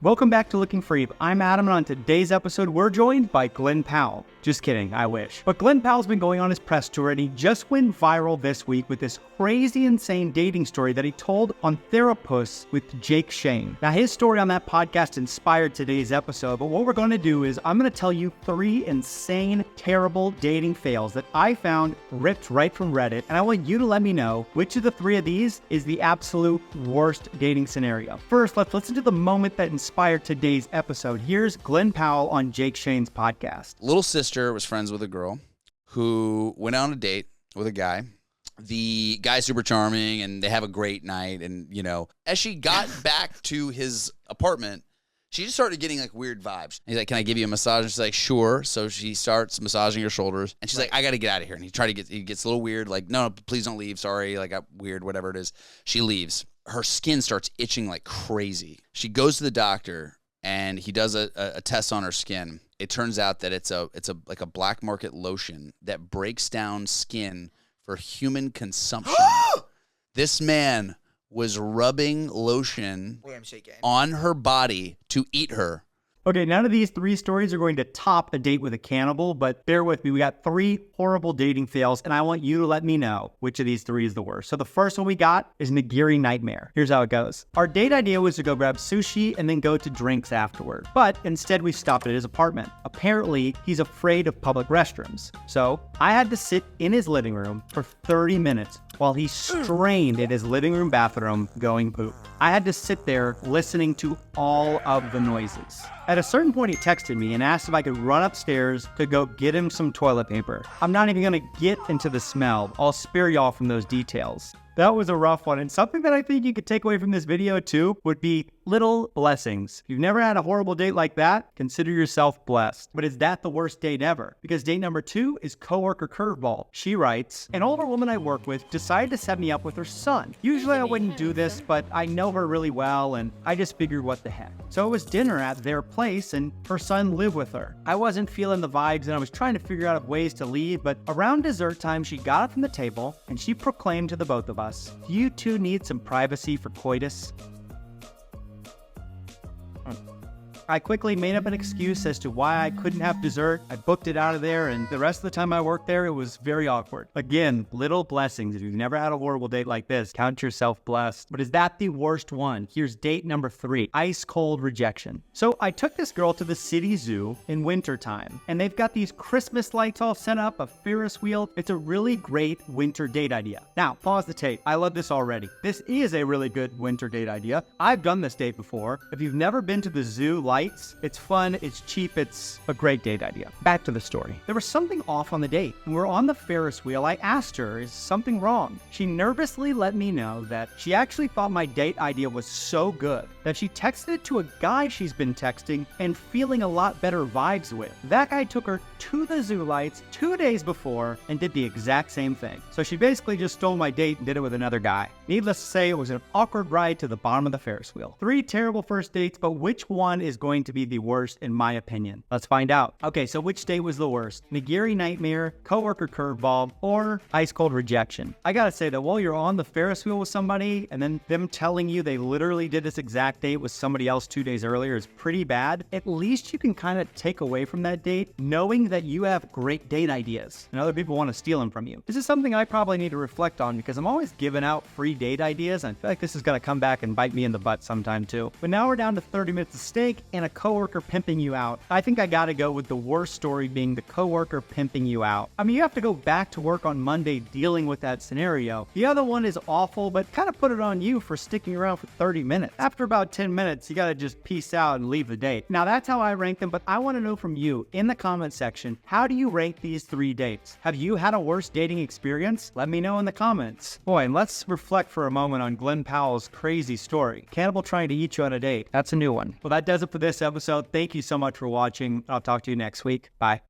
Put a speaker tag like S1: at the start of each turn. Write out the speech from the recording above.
S1: Welcome back to Looking for Eve. I'm Adam, and on today's episode, we're joined by Glenn Powell. Just kidding, I wish. But Glenn Powell's been going on his press tour, and he just went viral this week with this crazy, insane dating story that he told on Therapus with Jake Shane. Now, his story on that podcast inspired today's episode, but what we're going to do is I'm going to tell you 3 insane, terrible dating fails that I found ripped right from Reddit, and I want you to let me know which of the 3 of these is the absolute worst dating scenario. First, let's listen to the moment that inspired today's episode. Here's Glenn Powell on Jake Shane's podcast.
S2: Little sister was friends with a girl who went on a date with a guy. The guy's super charming and they have a great night. And, you know, as she got back to his apartment, she just started getting like weird vibes. He's like, "Can I give you a massage?" And she's like, "Sure." So she starts massaging her shoulders and she's like, "I got to get out of here." And he gets a little weird. Like, "No, please don't leave. Sorry." Like, weird, whatever it is. She leaves. Her skin starts itching like crazy. She goes to the doctor and he does a test on her skin. It turns out that it's like a black market lotion that breaks down skin for human consumption. This man was rubbing lotion on her body to eat her.
S1: Okay, none of these 3 stories are going to top a date with a cannibal, but bear with me. We got 3 horrible dating fails, and I want you to let me know which of these 3 is the worst. So the first one we got is Nigiri Nightmare. Here's how it goes. Our date idea was to go grab sushi and then go to drinks afterward. But instead, we stopped at his apartment. Apparently, he's afraid of public restrooms. So I had to sit in his living room for 30 minutes while he strained in his living room bathroom going poop. I had to sit there listening to all of the noises. At a certain point, he texted me and asked if I could run upstairs to go get him some toilet paper. I'm not even gonna get into the smell. I'll spare y'all from those details. That was a rough one, and something that I think you could take away from this video too would be little blessings. If you've never had a horrible date like that, consider yourself blessed. But is that the worst date ever? Because date number 2 is coworker curveball. She writes, "An older woman I work with decided to set me up with her son. Usually I wouldn't do this, but I know her really well, and I just figured what the heck. So it was dinner at their place, and her son lived with her. I wasn't feeling the vibes, and I was trying to figure out ways to leave, but around dessert time, she got up from the table, and she proclaimed to the both of us, 'You two need some privacy for coitus.'" I quickly made up an excuse as to why I couldn't have dessert. I booked it out of there, and the rest of the time I worked there, it was very awkward. Again, little blessings. If you've never had a horrible date like this, count yourself blessed. But is that the worst one? Here's date number 3, ice cold rejection. So I took this girl to the city zoo in wintertime, and they've got these Christmas lights all set up, a Ferris wheel. It's a really great winter date idea. Now, pause the tape. I love this already. This is a really good winter date idea. I've done this date before. If you've never been to the zoo lights, it's fun, it's cheap, it's a great date idea. Back to the story. There was something off on the date. When we're on the Ferris wheel, I asked her, "Is something wrong?" She nervously let me know that she actually thought my date idea was so good that she texted it to a guy she's been texting and feeling a lot better vibes with. That guy took her to the zoo lights 2 days before and did the exact same thing. So she basically just stole my date and did it with another guy. Needless to say, it was an awkward ride to the bottom of the Ferris wheel. 3 terrible first dates, but which one is going to be the worst in my opinion? Let's find out. Okay, so which date was the worst? Nigiri Nightmare, coworker curveball, or ice cold rejection? I gotta say that while you're on the Ferris wheel with somebody and then them telling you they literally did this exact date with somebody else 2 days earlier is pretty bad. At least you can kind of take away from that date knowing that you have great date ideas and other people want to steal them from you. This is something I probably need to reflect on because I'm always giving out free date ideas, and I feel like this is gonna come back and bite me in the butt sometime too. But now we're down to 30 minutes of steak and a coworker pimping you out. I think I gotta go with the worst story being the coworker pimping you out. I mean, you have to go back to work on Monday dealing with that scenario. The other one is awful, but kind of put it on you for sticking around for 30 minutes. After about 10 minutes, you gotta just peace out and leave the date. Now that's how I rank them, but I wanna know from you in the comment section, how do you rank these 3 dates? Have you had a worse dating experience? Let me know in the comments. Boy, and let's reflect for a moment on Glenn Powell's crazy story. Cannibal trying to eat you on a date. That's a new one. Well, that does it for this episode. Thank you so much for watching. I'll talk to you next week. Bye.